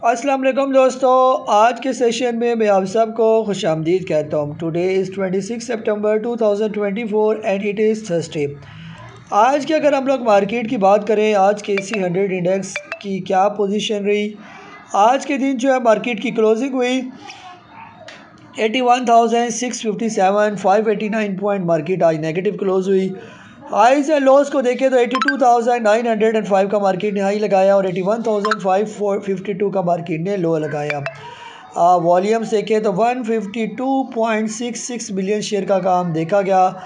अस्सलाम वालेकुम दोस्तों, आज के सेशन में मैं आप सबको खुशामदीद कहता हूँ। Today is 26 September 2024 and it is Thursday. आज की अगर हम लोग मार्केट की बात करें, आज के सी 100 इंडेक्स की क्या पोजीशन रही। आज के दिन जो है मार्केट की क्लोजिंग हुई 81,657, 589 पॉइंट मार्केट आज नेगेटिव क्लोज हुई। हाईज एंड लोज को देखें तो 82,905 का मार्केट ने हाई लगाया और 81,552 का मार्केट ने लो लगाया। वॉल्यूम्स देखें तो 152.66 मिलियन शेयर का काम देखा गया।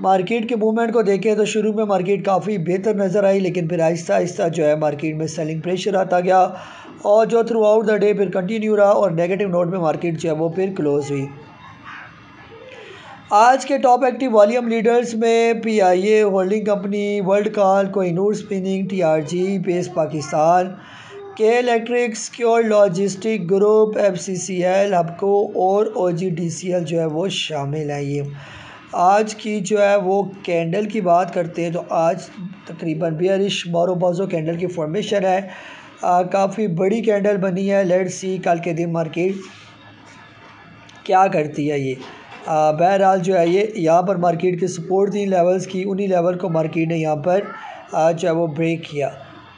मार्केट के मूवमेंट को देखें तो शुरू में मार्केट काफ़ी बेहतर नज़र आई, लेकिन फिर आहिस्ता आहिस्ता जो है मार्केट में सेलिंग प्रेशर आता गया और जो थ्रू आउट द डे फिर कंटिन्यू रहा और नेगेटिव नोट में मार्केट जो है वो फिर क्लोज हुई। आज के टॉप एक्टिव वॉल्यूम लीडर्स में PIA holding company, world call, Kohinoor spinning, TRG, base Pakistan, K electric, secure logistic group, FCCL, Hubco और OGDCL जो है वो शामिल है। ये आज की जो है वो कैंडल की बात करते हैं तो आज तकरीबन बेयरिश मारोबाजो कैंडल की फॉर्मेशन है। काफ़ी बड़ी कैंडल बनी है। लेट्स सी कल के दिन मार्केट क्या करती है। ये बहरहाल जो है ये यहाँ पर मार्केट के सपोर्ट थी लेवल्स की, उन्हीं लेवल को मार्केट ने यहाँ पर जो है वो ब्रेक किया।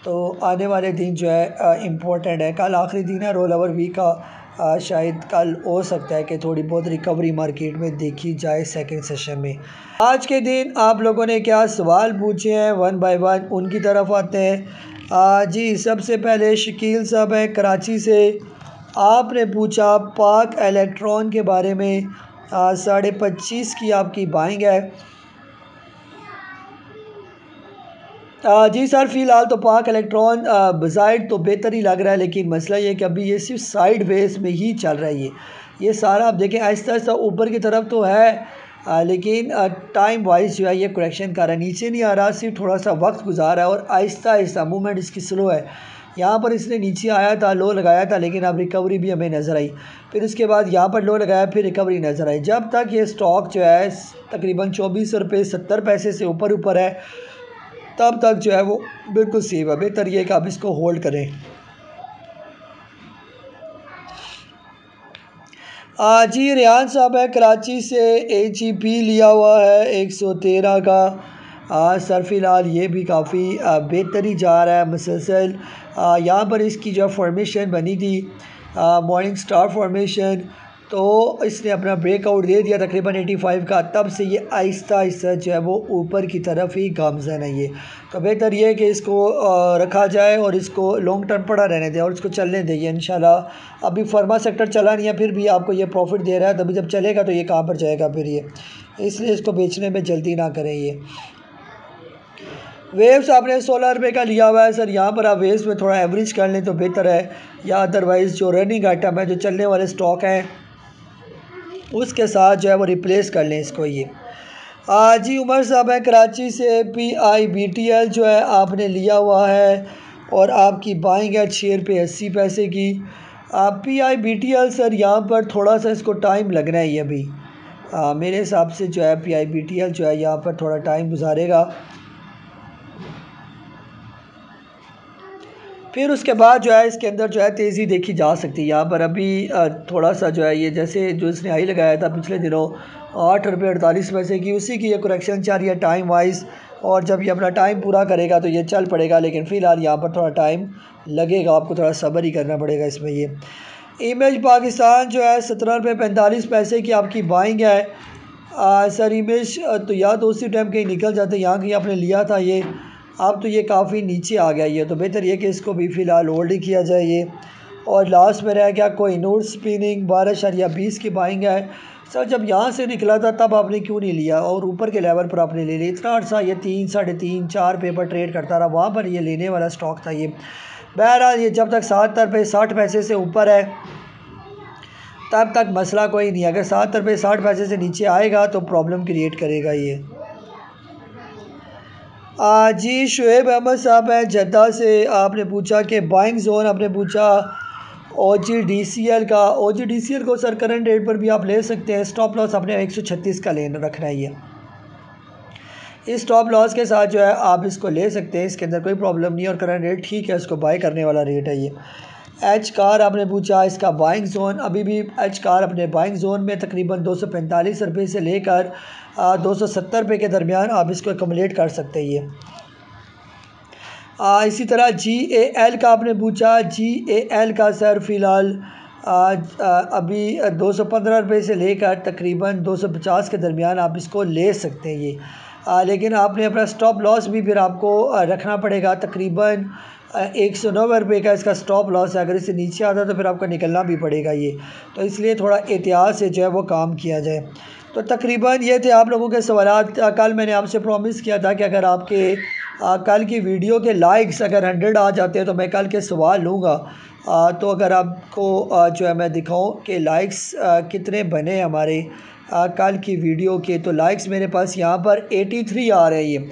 तो आने वाले दिन जो है इम्पोर्टेंट है। कल आखिरी दिन है रोल ओवर वीक का। शायद कल हो सकता है कि थोड़ी बहुत रिकवरी मार्केट में देखी जाए सेकंड सेशन में। आज के दिन आप लोगों ने क्या सवाल पूछे हैं, वन बाय वन उनकी तरफ आते हैं। जी सबसे पहले शकील साहब हैं कराची से। आपने पूछा पाक इलेक्ट्रॉन के बारे में। 25.5 की आपकी बाइंग है। जी सर, फ़िलहाल तो पाक इलेक्ट्रॉन बज़ाहिर तो बेहतर ही लग रहा है, लेकिन मसला ये है कि अभी ये सिर्फ साइड वेज में ही चल रहा है। ये सारा आप देखें आहिस्ता आहिस्ता ऊपर की तरफ तो है, लेकिन टाइम वाइज जो है ये करेक्शन कर रहा है, नीचे नहीं आ रहा, सिर्फ थोड़ा सा वक्त गुजार रहा है और आहिस्ता आहिस्ता मूवमेंट इसकी स्लो है। यहाँ पर इसने नीचे आया था, लो लगाया था, लेकिन अब रिकवरी भी हमें नज़र आई। फिर उसके बाद यहाँ पर लो लगाया, फिर रिकवरी नज़र आई। जब तक ये स्टॉक जो है तकरीबन 24 रुपये 70 पैसे से ऊपर है, तब तक जो है वो बिल्कुल सेफ है। बेहतर ये कि आप इसको होल्ड करें। जी रियान साहब है कराची से। HEP लिया हुआ है 113 का। सर फ़िलहाल ये भी काफ़ी बेहतर ही जा रहा है मुसलसल। यहाँ पर इसकी जो फॉर्मेशन बनी थी मॉर्निंग स्टार फॉर्मेशन, तो इसने अपना ब्रेकआउट दे दिया तकरीबन 85 का। तब से ये आहिस्ता आहिस्ता जो है वो ऊपर की तरफ ही गामज़न है। ये तो बेहतर ये है कि इसको रखा जाए और इसको लॉन्ग टर्म पड़ा रहने दें और इसको चलने दें इंशाल्लाह। अभी फार्मा सेक्टर चला नहीं है, फिर भी आपको ये प्रॉफिट दे रहा है, तभी जब चलेगा तो ये कहाँ पर जाएगा फिर ये, इसलिए इसको बेचने में जल्दी ना करें। ये वेव्स आपने 16 रुपये का लिया हुआ है सर। यहाँ पर आप वेव्स में थोड़ा एवरेज कर लें तो बेहतर है, या अदरवाइज़ जो रनिंग आइटम है, जो चलने वाले स्टॉक हैं, उसके साथ जो है वो रिप्लेस कर लें इसको। ये जी उमर साहब है कराची से। PIBTL जो है आपने लिया हुआ है और आपकी बाइंग है 6 रुपये 80 पैसे की। PIBTL सर यहाँ पर थोड़ा सा इसको टाइम लगना है। ये अभी मेरे हिसाब से जो है PIBTL जो है यहाँ पर थोड़ा टाइम गुजारेगा, फिर उसके बाद जो है इसके अंदर जो है तेज़ी देखी जा सकती है। यहाँ पर अभी थोड़ा सा जो है ये जैसे जो इसने हाई लगाया था पिछले दिनों 8 रुपये 48 पैसे की, उसी की ये करेक्शन चल रही है टाइम वाइज, और जब ये अपना टाइम पूरा करेगा तो ये चल पड़ेगा, लेकिन फ़िलहाल यहाँ पर थोड़ा टाइम लगेगा, आपको थोड़ा सब्र ही करना पड़ेगा इसमें। ये इमेज पाकिस्तान जो है 17 रुपये 45 पैसे की आपकी बाइंग है। सर इमेज तो या तो उसी टाइम कहीं निकल जाते, यहाँ कहीं आपने लिया था ये, अब तो ये काफ़ी नीचे आ गया। ये तो बेहतर ये कि इसको भी फ़िलहाल होल्ड ही किया जाए। ये और लास्ट में रह गया कोहिनूर स्पिनिंग 12.20 की बाइंग है। सर जब यहाँ से निकला था तब आपने क्यों नहीं लिया और ऊपर के लेवल पर आपने ले लिया? इतना अर्सा ये 3, 3.5, 4 पेपर ट्रेड करता रहा, वहाँ पर ये लेने वाला स्टॉक था ये। बहरहाल ये जब तक 7 रुपये 60 पैसे से ऊपर है तब तक मसला कोई नहीं। अगर 7 रुपये 60 पैसे से नीचे आएगा तो प्रॉब्लम क्रिएट करेगा ये। जी शुएब अहमद साहब हैं जद्दा से। आपने पूछा कि बाइंग जोन, आपने पूछा OGDCL का। OGDCL को सर करंट रेट पर भी आप ले सकते हैं। स्टॉप लॉस अपने 136 का लेना रखना है। ये इस स्टॉप लॉस के साथ जो है आप इसको ले सकते हैं, इसके अंदर कोई प्रॉब्लम नहीं है और करंट रेट ठीक है, इसको बाय करने वाला रेट है। ये एच कार आपने पूछा, इसका बाइंग जोन, अभी भी एच कार अपने बाइंग जोन में तकरीबन 245 रुपये से लेकर 270 रुपये के दरमियान आप इसको एकमुलेट कर सकते हैं। ये इसी तरह GAL का आपने पूछा, GAL का सर फ़िलहाल अभी 215 रुपये से लेकर तकरीबन 250 के दरमियान आप इसको ले सकते हैं। ये लेकिन आपने अपना स्टॉप लॉस भी फिर आपको रखना पड़ेगा। तकरीबन 190 रुपये का इसका स्टॉप लॉस है। अगर इससे नीचे आता है तो फिर आपको निकलना भी पड़ेगा ये, तो इसलिए थोड़ा एहतियात से जो है वो काम किया जाए। तो तकरीबन ये थे आप लोगों के सवालात। कल मैंने आपसे प्रॉमिस किया था कि अगर आपके कल की वीडियो के लाइक्स अगर 100 आ जाते हैं तो मैं कल के सवाल लूँगा। तो अगर आपको जो है मैं दिखाऊं कि लाइक्स कितने बने हमारे कल की वीडियो के, तो लाइक्स मेरे पास यहाँ पर 83 आ रहे हैं।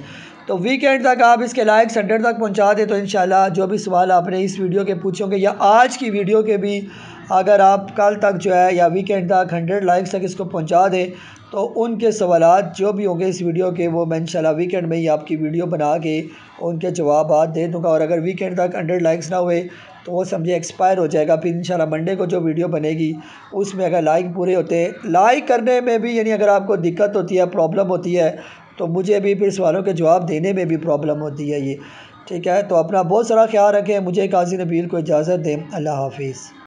तो वीकेंड तक आप इसके लाइक्स 100 तक पहुँचा दें तो इंशाल्लाह जो भी सवाल आपने इस वीडियो के पूछोगे या आज की वीडियो के भी अगर आप कल तक जो है या वीकेंड तक 100 लाइक्स तक इसको पहुँचा दें तो उनके सवालात जो भी होंगे इस वीडियो के वो मैं इंशाल्लाह वीकेंड में ही आपकी वीडियो बना के उनके जवाब दे दूँगा। और अगर वीकेंड तक 100 लाइक्स ना हुए तो वो समझे एक्सपायर हो जाएगा। फिर इंशाल्लाह मंडे को जो वीडियो बनेगी उसमें अगर लाइक पूरे होते हैं, लाइक करने में भी यानी अगर आपको दिक्कत होती है, प्रॉब्लम होती है, तो मुझे भी फिर सवालों के जवाब देने में भी प्रॉब्लम होती है ये। ठीक है, तो अपना बहुत सारा ख्याल रखें। मुझे काजी नबील को इजाज़त दें। अल्लाह हाफिज़।